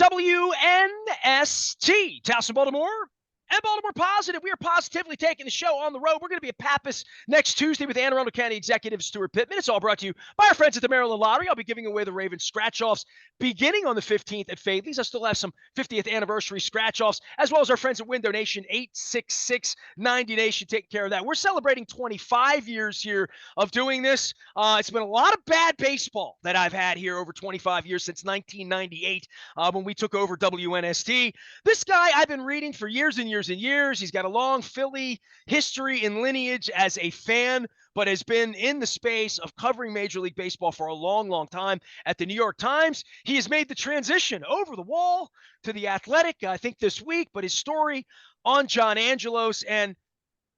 WNST, Towson, Baltimore, and Baltimore Positive. We are positively taking the show on the road. We're going to be at Pappas next Tuesday with Anne Arundel County Executive Stuart Pittman. It's all brought to you by our friends at the Maryland Lottery. I'll be giving away the Ravens scratch-offs beginning on the 15th at Fadley's. I still have some 50th anniversary scratch-offs, as well as our friends at Window Nation, 866-90 Nation, taking care of that. We're celebrating 25 years here of doing this. It's been a lot of bad baseball that I've had here over 25 years, since 1998 when we took over WNST. This guy I've been reading for years and years and years. He's got a long Philly history and lineage as a fan, but has been in the space of covering Major League Baseball for a long, long time at the New York Times. He has made the transition over the wall to The Athletic, I think this week, but his story on John Angelos and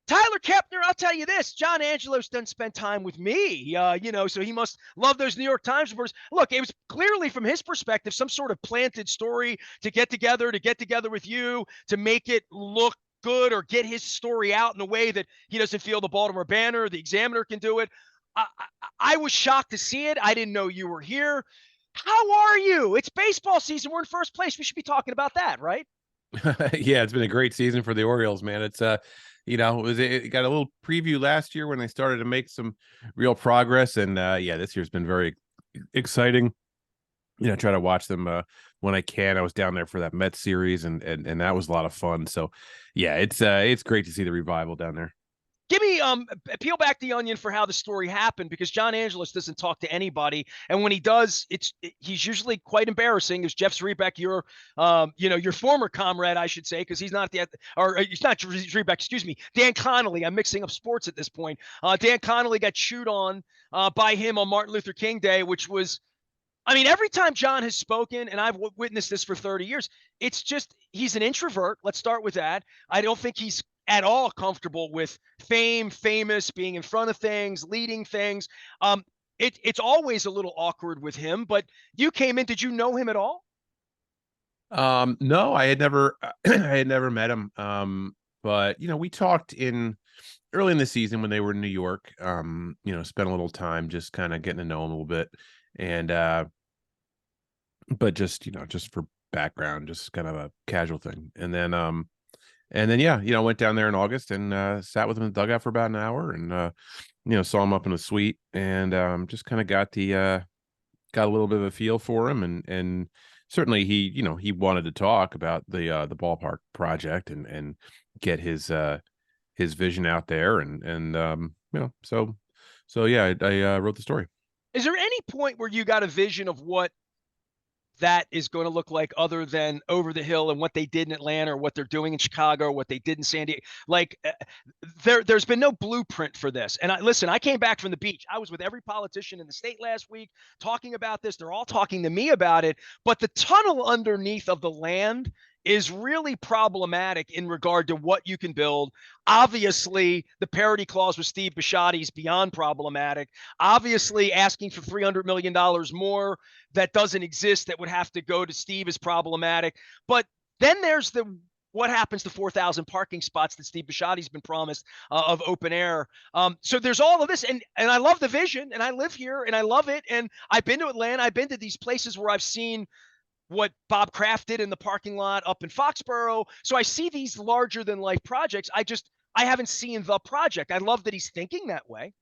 Tyler Kepner, I'll tell you this, John Angelos doesn't spend time with me, so he must love those New York Times reporters. Look, it was clearly from his perspective some sort of planted story to get together with you, to make it look good or get his story out in a way that he doesn't feel the Baltimore Banner, the Examiner can do it. I was shocked to see it. I didn't know you were here. How are you? It's baseball season. We're in first place. We should be talking about that, right? Yeah, it's been a great season for the Orioles, man. It's it got a little preview last year when they started to make some real progress, and this year's been very exciting. Try to watch them when I can. I was down there for that Mets series, and that was a lot of fun. So, yeah, it's great to see the revival down there. Give me peel back the onion for how the story happened, because John Angelos doesn't talk to anybody, and when he does, he's usually quite embarrassing. There's Jeff Zrebeck, your former comrade, I should say, because he's not it's not Zrebeck, excuse me, Dan Connolly. I'm mixing up sports at this point. Dan Connolly got chewed on by him on Martin Luther King Day, which was, every time John has spoken, and I've witnessed this for 30 years, it's just he's an introvert. Let's start with that. I don't think he's at all comfortable with fame, famous, being in front of things, leading things. It's always a little awkward with him, but you came in, did you know him at all? No, I had never met him. But we talked early in the season when they were in New York, spent a little time just kind of getting to know him a little bit. And but just for background, just kind of a casual thing. And then went down there in August and sat with him in the dugout for about an hour, and saw him up in the suite, and just kind of got a little bit of a feel for him, and certainly he wanted to talk about the ballpark project and get his vision out there, and I wrote the story. Is there any point where you got a vision of what that is going to look like, other than over the hill and what they did in Atlanta, or what they're doing in Chicago, or what they did in San Diego? Like, there's been no blueprint for this. And I came back from the beach. I was with every politician in the state last week talking about this. They're all talking to me about it, but the tunnel underneath of the land is really problematic in regard to what you can build. Obviously, the parity clause with Steve Bisciotti is beyond problematic. Obviously, asking for $300 million more that doesn't exist, that would have to go to Steve, is problematic. But then there's what happens to 4,000 parking spots that Steve Bisciotti's been promised of open air. So there's all of this, and I love the vision, and I live here, and I love it. And I've been to Atlanta. I've been to these places where I've seen what Bob Kraft did in the parking lot up in Foxborough. So I see these larger than life projects. I haven't seen the project. I love that he's thinking that way.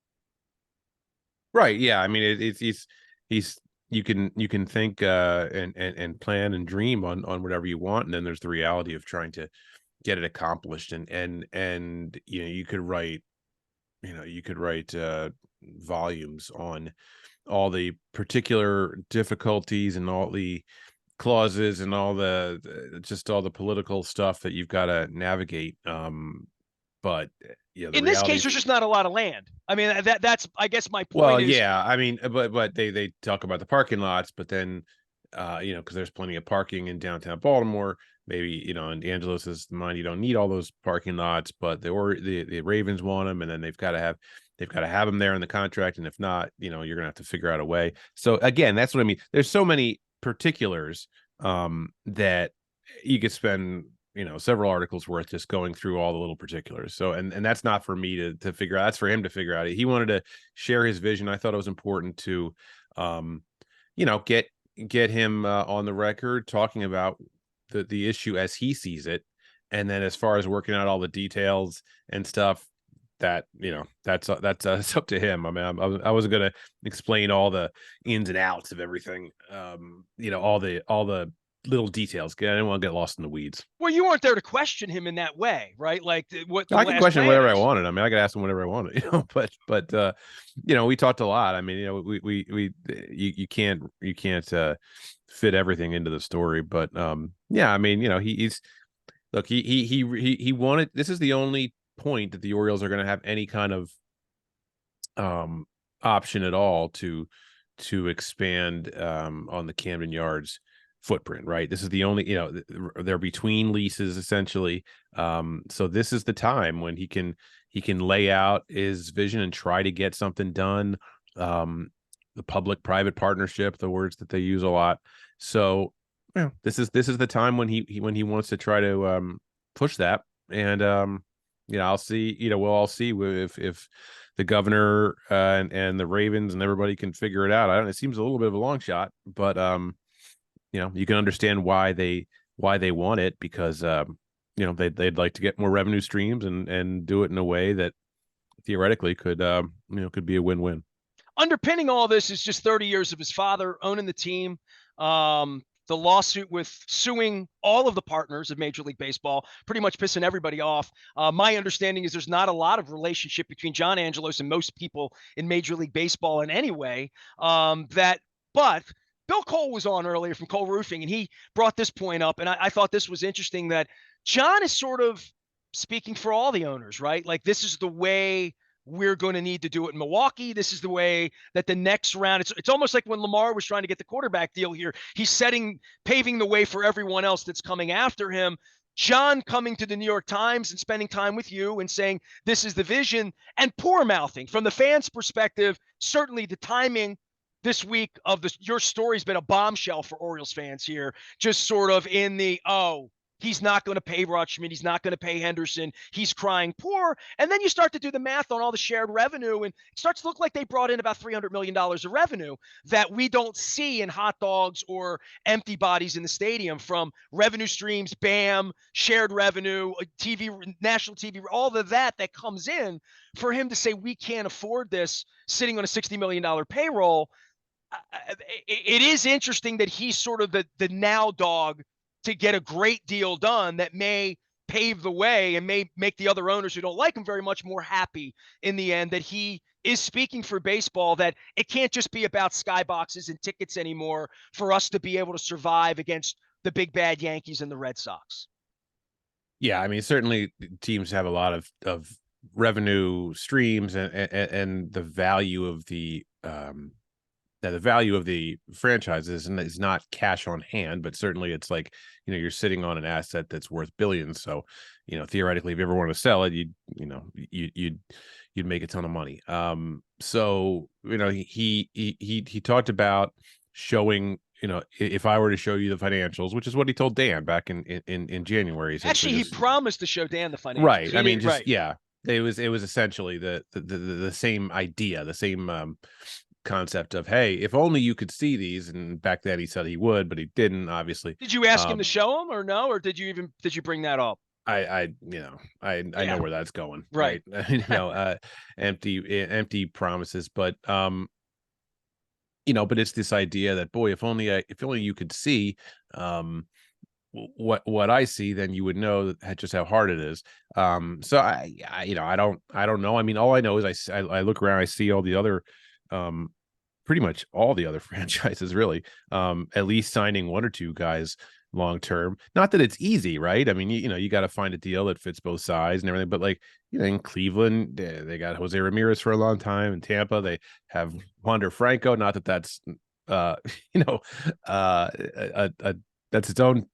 Right. Yeah. He's you can think and plan and dream on whatever you want, and then there's the reality of trying to get it accomplished. And you could write volumes on all the particular difficulties and all the clauses and all the political stuff that you've got to navigate. But in this case, there's just not a lot of land. That's I guess my point. Well, yeah, but they talk about the parking lots, but then because there's plenty of parking in downtown Baltimore. Maybe in Angelos's mind, you don't need all those parking lots, but the Ravens want them, and then they've got to have them there in the contract, and if not, you're gonna have to figure out a way. So again, that's what I mean. There's so many particulars that you could spend several articles worth just going through all the little particulars. So and that's not for me to figure out. That's for him to figure out. He wanted to share his vision. I thought it was important to get get him on the record talking about the issue as he sees it, and then as far as working out all the details and stuff, that that's it's up to him. I mean, I wasn't gonna explain all the ins and outs of everything, all the little details. I didn't want to get lost in the weeds. Well, you weren't there to question him in that way, right? Like what the I can last question plan whatever I is. wanted. I mean, I could ask him whatever I wanted, but we talked a lot. I mean, you can't fit everything into the story, but yeah, I mean, he's look, he wanted, this is the only point that the Orioles are going to have any kind of option at all to expand on the Camden Yards footprint, right? This is the only, they're between leases essentially. So this is the time when he can lay out his vision and try to get something done. The public-private partnership, the words that they use a lot. So this is the time when he wants to try to push that. And I'll see, we'll all see if the governor and the Ravens and everybody can figure it out. It seems a little bit of a long shot, but you can understand why they want it, because they'd like to get more revenue streams and do it in a way that theoretically could be a win-win. Underpinning all this is just 30 years of his father owning the team. The lawsuit with suing all of the partners of Major League Baseball, pretty much pissing everybody off. My understanding is there's not a lot of relationship between John Angelos and most people in Major League Baseball in any way. But Bill Cole was on earlier from Cole Roofing, and he brought this point up, and I thought this was interesting, that John is sort of speaking for all the owners, right? Like, this is the way we're going to need to do it in Milwaukee. This is the way that the next round, it's almost like when Lamar was trying to get the quarterback deal here. He's paving the way for everyone else that's coming after him. John coming to the New York Times and spending time with you and saying, this is the vision, and poor mouthing from the fans' perspective. Certainly the timing this week of your story's been a bombshell for Orioles fans here, just sort of in the, he's not going to pay Rutschman. He's not going to pay Henderson. He's crying poor. And then you start to do the math on all the shared revenue, and it starts to look like they brought in about $300 million of revenue that we don't see in hot dogs or empty bodies in the stadium, from revenue streams, BAM, shared revenue, TV, national TV, all of that comes in. For him to say we can't afford this sitting on a $60 million payroll, it is interesting that he's sort of the now dog to get a great deal done that may pave the way and may make the other owners who don't like him very much more happy in the end, that he is speaking for baseball, that it can't just be about skyboxes and tickets anymore for us to be able to survive against the big bad Yankees and the Red Sox. Yeah, I mean, certainly teams have a lot of revenue streams, and the value of the franchises, and it's not cash on hand, but certainly it's like, you're sitting on an asset that's worth billions. So, theoretically, if you ever want to sell it, you'd make a ton of money. So, he talked about showing, if I were to show you the financials, which is what he told Dan back in January. Actually, he promised to show Dan the financials. Right. I mean, yeah, it was essentially the same idea, the same concept of, hey, if only you could see these. And back then he said he would, but he didn't, obviously. Did you ask him to show him or no? Or did you bring that up? I know where that's going. Right. Empty promises, but but it's this idea that, boy, if only you could see what I see, then you would know just how hard it is. So I don't know. I mean, all I know is I look around, I see all the other pretty much all the other franchises, really, at least signing one or two guys long term. Not that it's easy, right? I mean, you got to find a deal that fits both sides and everything. But, like, in Cleveland, they got Jose Ramirez for a long time. In Tampa, they have Wander Franco. Not that that's that's its own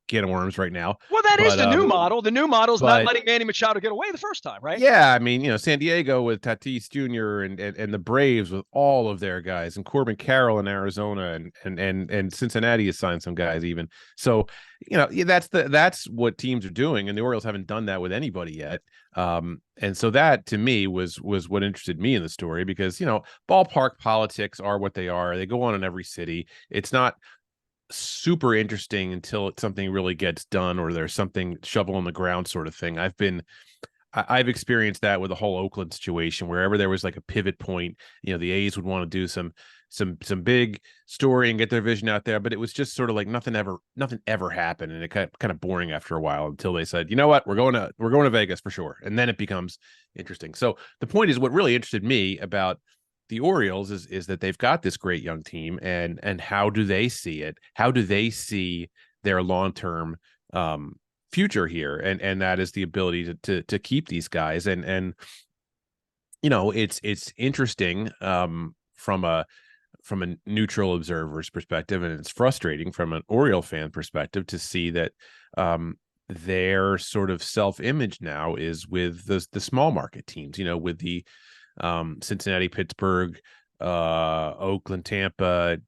can of worms right now. Well, that is But the new model. The new model is not but letting Manny Machado get away the first time, right? yeah, I mean, San Diego with Tatis Jr. and the Braves with all of their guys, and Corbin Carroll in Arizona, and Cincinnati has signed some guys even. So, yeah, that's what teams are doing, and the Orioles haven't done that with anybody yet. And so that to me was what interested me in the story, because ballpark politics are what they are. They go on in every city. It's not super interesting until something really gets done, or there's something shovel in the ground sort of thing. I've experienced that with the whole Oakland situation. Wherever there was like a pivot point, the A's would want to do some big story and get their vision out there, but it was just sort of like nothing ever happened, and it got kind of boring after a while, until they said, you know what, we're going to Vegas for sure, and then it becomes interesting. So the point is, what really interested me about the Orioles is that they've got this great young team, and how do they see it? How do they see their long-term future here? And that is the ability to keep these guys. And it's interesting from a neutral observer's perspective, and it's frustrating from an Oriole fan perspective to see that their sort of self-image now is with the small market teams, with the Cincinnati, Pittsburgh, Oakland, Tampa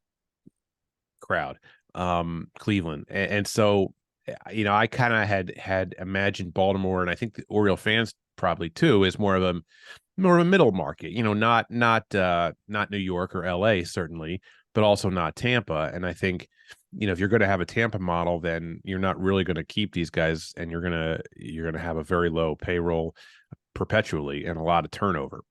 crowd, Cleveland. And so, I kind of had imagined Baltimore, and I think the Oriole fans probably too, is more of a middle market, not New York or LA certainly, but also not Tampa. And I think, if you're going to have a Tampa model, then you're not really going to keep these guys, and you're going to have a very low payroll perpetually and a lot of turnover.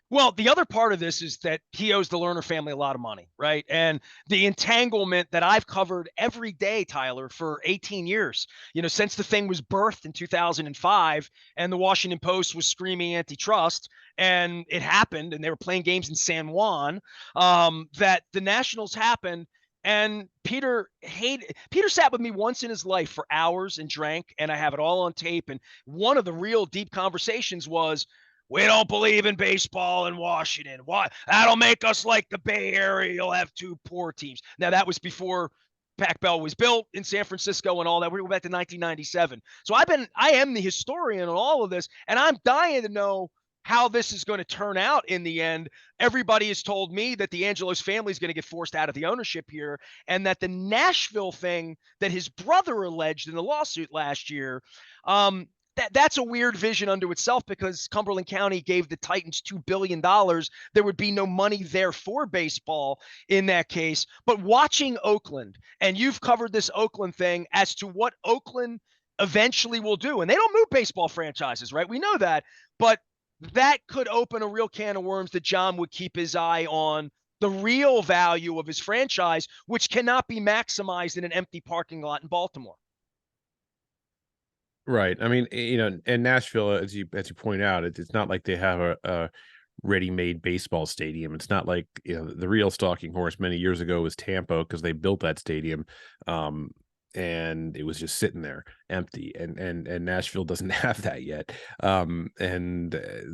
Well, the other part of this is that he owes the Lerner family a lot of money, right? And the entanglement that I've covered every day, Tyler, for 18 years, since the thing was birthed in 2005 and the Washington Post was screaming antitrust, and it happened, and they were playing games in San Juan, that the Nationals happened. And Peter sat with me once in his life for hours and drank, and I have it all on tape. And one of the real deep conversations was, we don't believe in baseball in Washington. Why? That'll make us like the Bay Area. You'll have two poor teams. Now, that was before Pac Bell was built in San Francisco and all that. We go back to 1997. So I am the historian on all of this, and I'm dying to know how this is going to turn out in the end. Everybody has told me that the Angelos family is going to get forced out of the ownership here, and that the Nashville thing that his brother alleged in the lawsuit last year, that's a weird vision unto itself, because Cumberland County gave the Titans $2 billion. There would be no money there for baseball in that case. But watching Oakland, and you've covered this Oakland thing as to what Oakland eventually will do, and they don't move baseball franchises, right? We know that, but that could open a real can of worms that John would keep his eye on the real value of his franchise, which cannot be maximized in an empty parking lot in Baltimore. Right. I mean, in Nashville, as you point out, it's not like they have a ready-made baseball stadium. It's not like, the real stalking horse many years ago was Tampa, because they built that stadium, and it was just sitting there empty. And Nashville doesn't have that yet.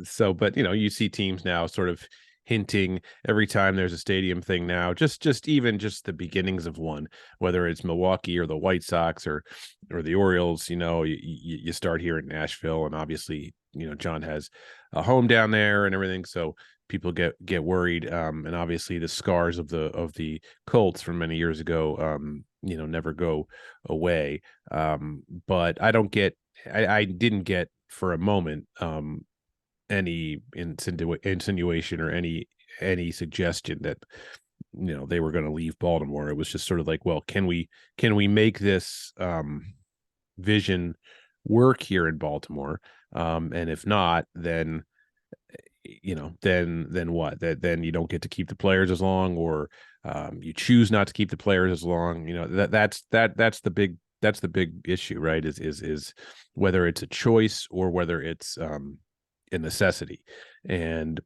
So, but you see teams now sort of hinting every time there's a stadium thing now, just the beginnings of one, whether it's Milwaukee or the White Sox or the Orioles. You start here in Nashville, and obviously John has a home down there and everything, so people get worried. And obviously the scars of the Colts from many years ago never go away. But I didn't get for a moment any insinuation or any suggestion that they were going to leave Baltimore. It was just sort of like, well, can we make this vision work here in Baltimore? And if not, then then what? Then you don't get to keep the players as long, or you choose not to keep the players as long. That's the big issue, right? Is whether it's a choice or whether it's a necessity. And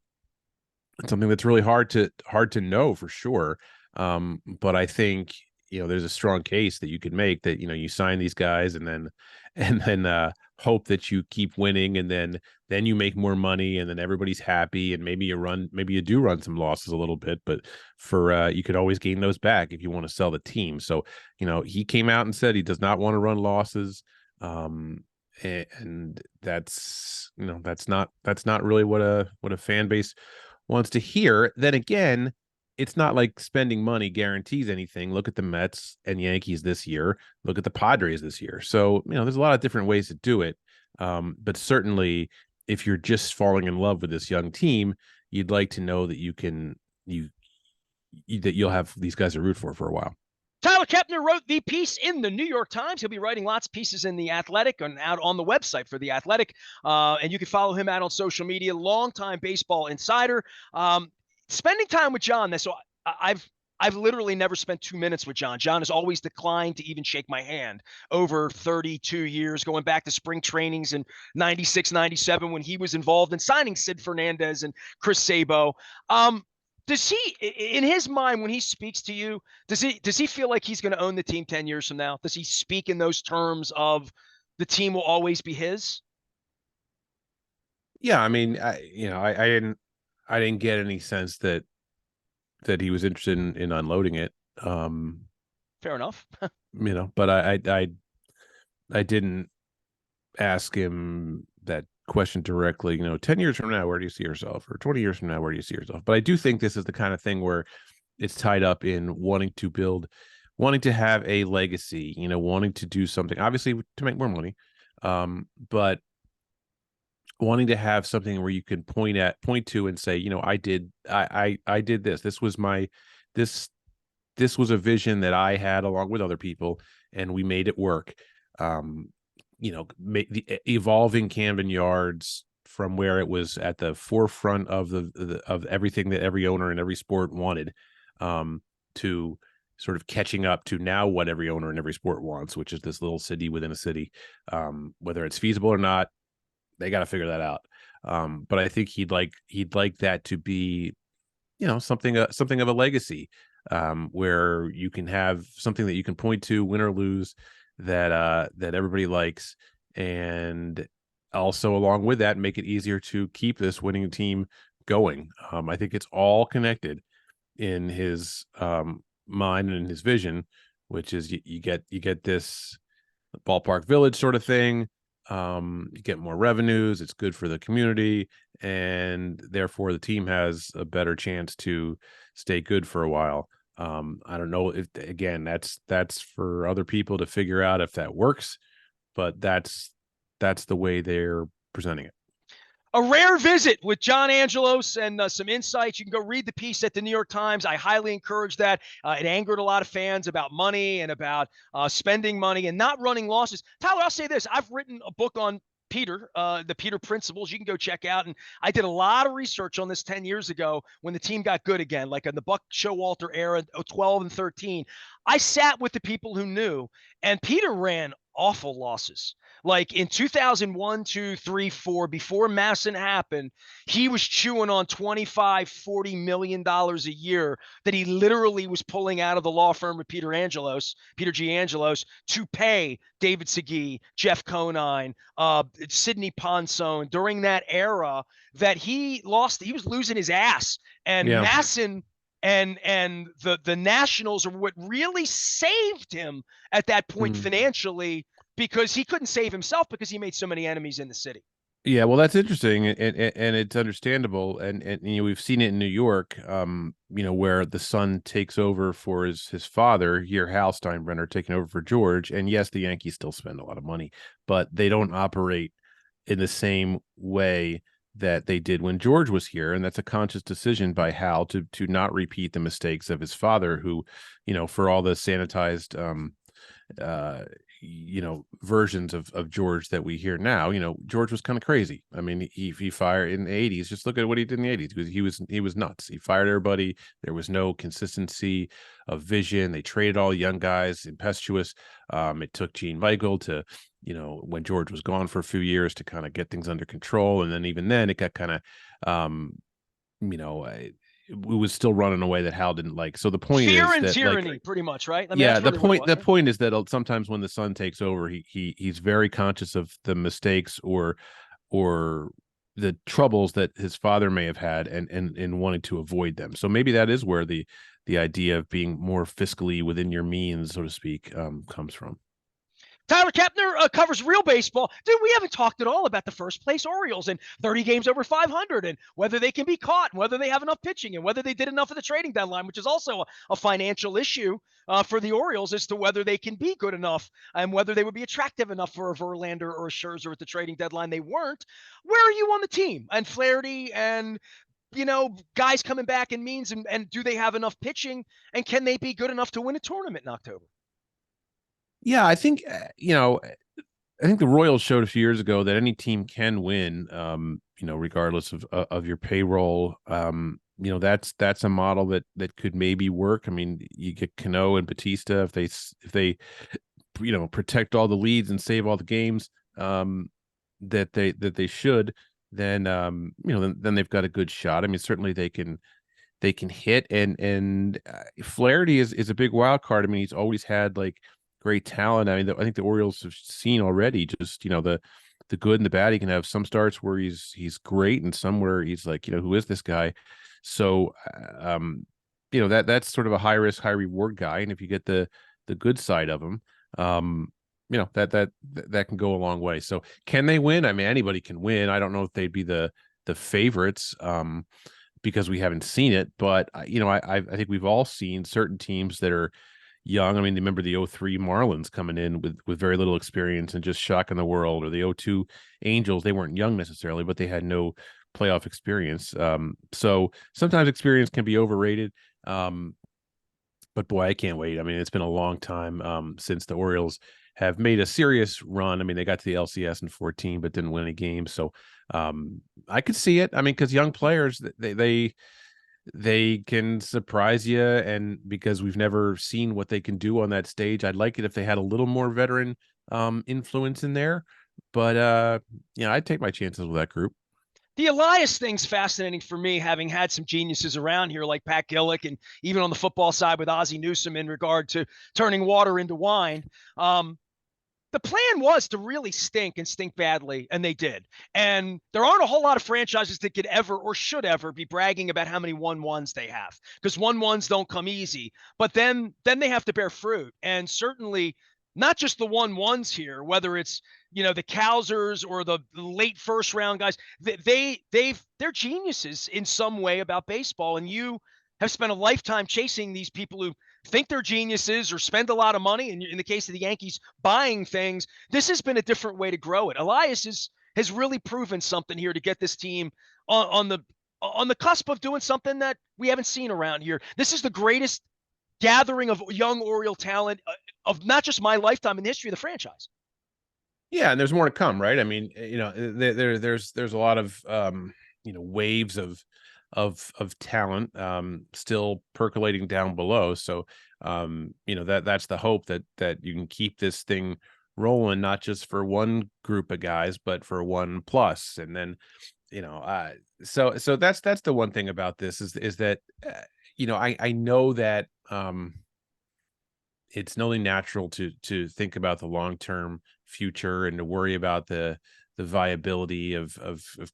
it's something that's really hard to know for sure. But I think there's a strong case that you could make that you sign these guys, and then hope that you keep winning, and then you make more money, and then everybody's happy, and maybe you do run some losses a little bit, but for you could always gain those back if you want to sell the team. So he came out and said he does not want to run losses, and that's not really what a fan base wants to hear. Then again, it's not like spending money guarantees anything. Look at the Mets and Yankees this year. Look at the Padres this year. So, there's a lot of different ways to do it. But certainly if you're just falling in love with this young team, you'd like to know that that you'll have these guys to root for a while. Tyler Kepner wrote the piece in the New York Times. He'll be writing lots of pieces in The Athletic and out on the website for The Athletic. And you can follow him out on social media, longtime baseball insider. Spending time with John. So I've literally never spent 2 minutes with John. John has always declined to even shake my hand over 32 years, going back to spring trainings in 96, 97, when he was involved in signing Sid Fernandez and Chris Sabo. Does he, in his mind, when he speaks to you, does he feel like he's going to own the team 10 years from now? Does he speak in those terms of the team will always be his? Yeah, I mean, I didn't get any sense that he was interested in unloading it. Fair enough. But I didn't ask him that question directly. 10 years from now, where do you see yourself? Or 20 years from now, where do you see yourself? But I do think this is the kind of thing where it's tied up in wanting to have a legacy, wanting to do something, obviously to make more money, but wanting to have something where you can point to and say, I did this. This was this was a vision that I had along with other people, and we made it work. The evolving Camden Yards from where it was at the forefront of of everything that every owner in every sport wanted, to sort of catching up to now what every owner in every sport wants, which is this little city within a city. Whether it's feasible or not, they got to figure that out. But I think he'd like that to be, something of a legacy, where you can have something that you can point to, win or lose, that everybody likes, and also along with that, make it easier to keep this winning team going. I think it's all connected in his mind and in his vision, which is you get this ballpark village sort of thing. You get more revenues, it's good for the community, and therefore the team has a better chance to stay good for a while. I don't know if, again, that's for other people to figure out if that works, but that's the way they're presenting it. A rare visit with John Angelos and some insights. You can go read the piece at the New York Times. I highly encourage that. It angered a lot of fans about money and about spending money and not running losses. Tyler, I'll say this. I've written a book on Peter, the Peter Principles. You can go check out. And I did a lot of research on this 10 years ago when the team got good again, like in the Buck Showalter era, 12 and 13. I sat with the people who knew, and Peter ran awful losses. Like in 2001, 2, 3, 4, before Masson happened, he was chewing on $25-40 million a year that he literally was pulling out of the law firm of Peter G. Angelos, to pay David Segui, Jeff Conine, Sidney Ponson during that era that he lost. He was losing his ass. And Masson and the Nationals are what really saved him at that point financially, because he couldn't save himself because he made so many enemies in the city. Yeah, well, that's interesting, and it's understandable, and we've seen it in New York, where the son takes over for his father here, Hal Steinbrenner taking over for George, and yes, the Yankees still spend a lot of money, but they don't operate in the same way that they did when George was here, and that's a conscious decision by Hal to not repeat the mistakes of his father, who, for all the sanitized versions of George that we hear now, George was kind of crazy. I mean, he fired in the 80s. Just look at what he did in the 80s. He was nuts. He fired everybody. There was no consistency of vision. They traded all young guys, impetuous. It took Gene Michael to, when George was gone for a few years, to kind of get things under control. And then even then it got kind of, it was still running away that Hal didn't like. So the point Fear is and that, like, tyranny, pretty much, right? I mean, yeah, that's really what it was, the right? point is that sometimes when the son takes over, he's very conscious of the mistakes or the troubles that his father may have had, and wanted to avoid them. So maybe that is where the idea of being more fiscally within your means, so to speak, comes from. Tyler Kepner covers real baseball. Dude, we haven't talked at all about the first place Orioles and 30 games over 500 and whether they can be caught and whether they have enough pitching and whether they did enough of the trading deadline, which is also a financial issue for the Orioles as to whether they can be good enough and whether they would be attractive enough for a Verlander or a Scherzer at the trading deadline. They weren't. Where are you on the team? And Flaherty and guys coming back in means, and do they have enough pitching, and can they be good enough to win a tournament in October? Yeah, I think I think the Royals showed a few years ago that any team can win, regardless of your payroll. That's a model that could maybe work. I mean, you get Cano and Batista if they protect all the leads and save all the games that they should, then then they've got a good shot. I mean, certainly they can hit, and Flaherty is a big wild card. I mean, he's always had like great talent. I mean, I think the Orioles have seen already just the good and the bad. He can have some starts where he's great and some where he's like, who is this guy? So that's sort of a high risk, high reward guy. And if you get the good side of him, that can go a long way. So can they win? I mean, anybody can win. I don't know if they'd be the favorites because we haven't seen it, but I think we've all seen certain teams that are young. I mean, remember the 03 Marlins coming in with very little experience and just shocking the world, or the 02 Angels. They weren't young necessarily, but they had no playoff experience. So sometimes experience can be overrated. But boy, I can't wait. I mean, it's been a long time since the Orioles have made a serious run. I mean, they got to the LCS in 14, but didn't win any games. So I could see it. I mean, because young players, they can surprise you, and because we've never seen what they can do on that stage, I'd like it if they had a little more veteran influence in there. But I'd take my chances with that group. The Elias thing's fascinating for me, having had some geniuses around here like Pat Gillick, and even on the football side with Ozzie Newsome in regard to turning water into wine. The plan was to really stink and stink badly, and they did. And there aren't a whole lot of franchises that could ever or should ever be bragging about how many 1-1s they have, because 1-1s don't come easy. But then they have to bear fruit, and certainly not just the 1-1s here, whether it's the Cowsers or the late first round guys. They're geniuses in some way about baseball, and you have spent a lifetime chasing these people who think they're geniuses or spend a lot of money. And in the case of the Yankees, buying things. This has been a different way to grow it. Elias has really proven something here to get this team on the cusp of doing something that we haven't seen around here. This is the greatest gathering of young Oriole talent of not just my lifetime in the history of the franchise. Yeah, and there's more to come, right? I mean, there's a lot of waves of talent still percolating down below. So that's the hope that you can keep this thing rolling, not just for one group of guys, but for one plus. And then so that's the one thing about this is that I know that it's only natural to think about the long-term future and to worry about the viability of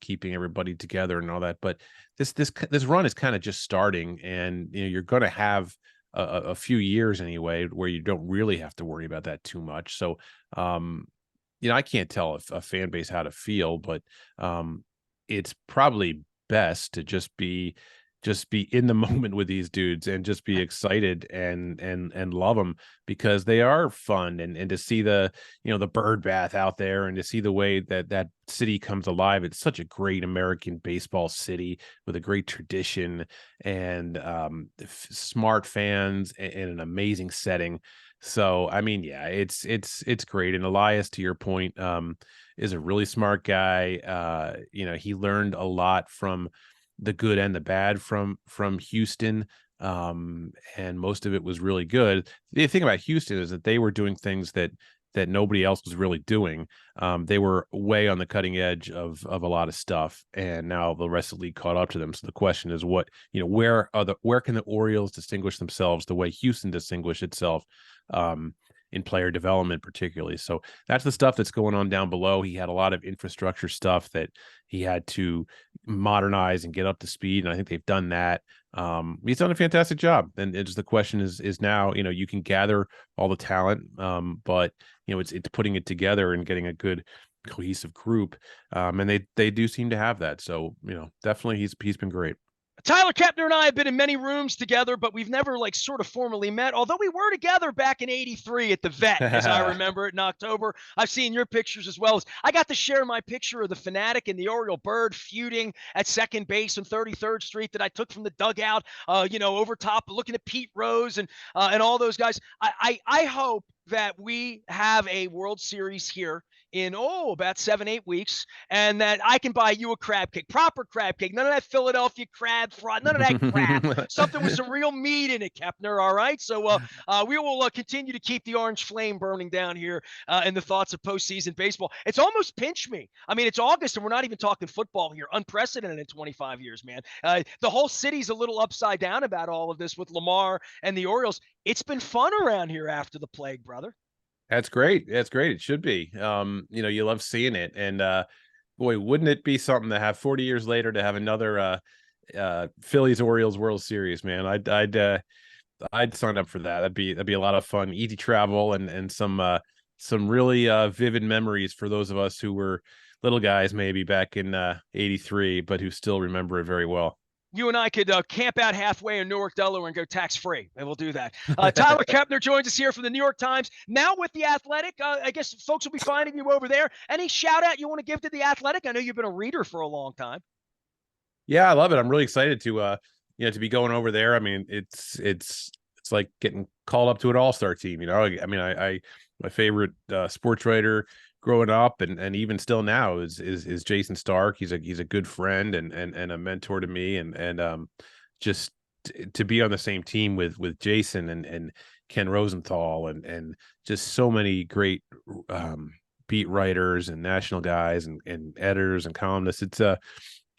keeping everybody together and all that. But this run is kind of just starting, and you're going to have a few years anyway where you don't really have to worry about that too much. So I can't tell if a fan base how to feel, but it's probably best to just be in the moment with these dudes and just be excited and love them, because they are fun, and to see the the bird bath out there and to see the way that city comes alive. It's such a great American baseball city with a great tradition and smart fans and an amazing setting. So I mean, yeah, it's great. And Elias, to your point, is a really smart guy. He learned a lot from the good and the bad from Houston, and most of it was really good. The thing about Houston is that they were doing things that that nobody else was really doing. They were way on the cutting edge of a lot of stuff, and now the rest of the league caught up to them. So the question is, where can the Orioles distinguish themselves the way Houston distinguished itself in player development, particularly? So that's the stuff that's going on down below. He had a lot of infrastructure stuff that he had to modernize and get up to speed, and I think they've done that. He's done a fantastic job, and it's the question is now, you can gather all the talent, but it's putting it together and getting a good cohesive group, and they do seem to have that. So definitely he's been great. Tyler Kepner and I have been in many rooms together, but we've never sort of formally met, although we were together back in '83 at the Vet, as I remember it, in October. I've seen your pictures as well. As I got to share my picture of the Fanatic and the Oriole Bird feuding at second base on 33rd Street that I took from the dugout, over top, looking at Pete Rose and all those guys. I hope that we have a World Series here in about 7-8 weeks, and that I can buy you a crab cake, proper crab cake, none of that Philadelphia crab fry, none of that crap, something with some real meat in it, Kepner. All right, so we will continue to keep the orange flame burning down here in the thoughts of postseason baseball. It's almost pinched me. I mean, it's August and we're not even talking football here. Unprecedented in 25 years, man. The whole city's a little upside down about all of this with Lamar and the Orioles. It's been fun around here after the plague, brother. That's great. That's great. It should be. You love seeing it. And boy, wouldn't it be something to have 40 years later to have another Phillies Orioles World Series, man. I'd sign up for that. That'd be a lot of fun. Easy travel and some really vivid memories for those of us who were little guys maybe back in '83, but who still remember it very well. You and I could camp out halfway in Newark, Delaware, and go tax-free, and we'll do that. Tyler Kepner joins us here from the New York Times, now with The Athletic. I guess folks will be finding you over there. Any shout-out you want to give to The Athletic? I know you've been a reader for a long time. Yeah, I love it. I'm really excited to be going over there. I mean, it's like getting called up to an all-star team. I mean, I my favorite sports writer growing up and even still now is Jason Stark. He's a good friend and a mentor to me, and just to be on the same team with Jason and Ken Rosenthal and just so many great beat writers and national guys and editors and columnists.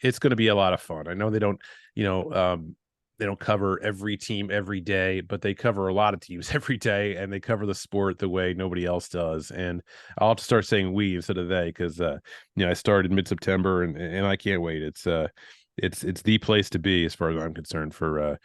It's going to be a lot of fun. I know they don't cover every team every day, but they cover a lot of teams every day, and they cover the sport the way nobody else does. And I'll have to start saying we instead of they, because I started mid-September and I can't wait. It's the place to be as far as I'm concerned for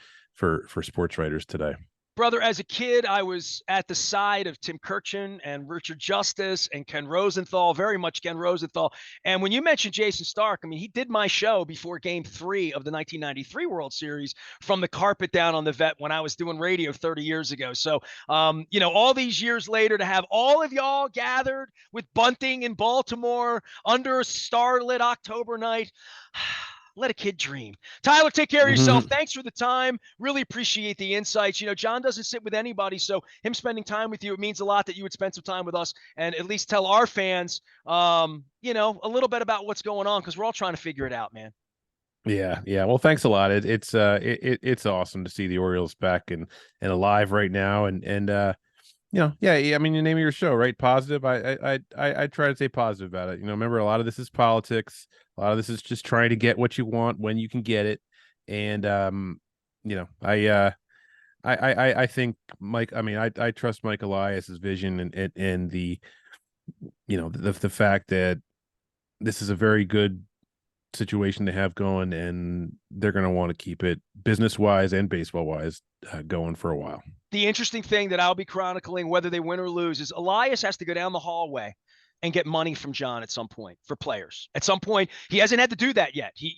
sports writers today. Brother, as a kid, I was at the side of Tim Kirchin and Richard Justice and Ken Rosenthal, very much Ken Rosenthal. And when you mentioned Jason Stark, I mean, he did my show before Game 3 of the 1993 World Series from the carpet down on the Vet when I was doing radio 30 years ago. So, all these years later, to have all of y'all gathered with bunting in Baltimore under a starlit October night, let a kid dream. Tyler, take care of yourself. Thanks for the time. Really appreciate the insights. John doesn't sit with anybody, so him spending time with you, it means a lot that you would spend some time with us and at least tell our fans, a little bit about what's going on, because we're all trying to figure it out, man. Yeah. Well, thanks a lot. It's awesome to see the Orioles back and alive right now, and yeah. I mean, the name of your show, right? Positive. I try to stay positive about it. Remember, a lot of this is politics. A lot of this is just trying to get what you want when you can get it. And I think Mike. I mean, I trust Mike Elias's vision and the fact that this is a very good situation to have going, and they're going to want to keep it business wise and baseball wise going for a while. The interesting thing that I'll be chronicling, whether they win or lose, is Elias has to go down the hallway and get money from John at some point for players. At some point, he hasn't had to do that yet. He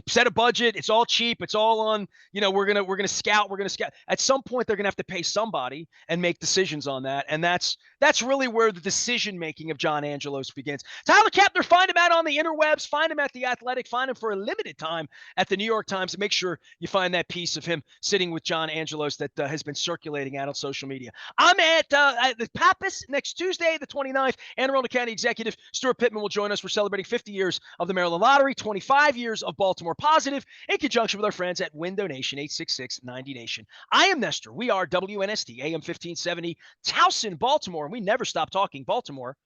set a budget. It's all cheap. It's all on, we're gonna scout. We're gonna scout. At some point, they're gonna have to pay somebody and make decisions on that. And that's really where the decision making of John Angelos begins. Tyler Kepner, find him out on the interwebs. Find him at The Athletic. Find him for a limited time at the New York Times. And make sure you find that piece of him sitting with John Angelos that has been circulating out on social media. I'm at the Pappas next Tuesday, the 29th. Anne Arundel County executive Stuart Pittman will join us. We're celebrating 50 years of the Maryland Lottery, 25 years of Baltimore Positive, in conjunction with our friends at Win Donation, 866-90Nation. I am Nestor. We are WNST, AM 1570, Towson, Baltimore, and we never stop talking Baltimore.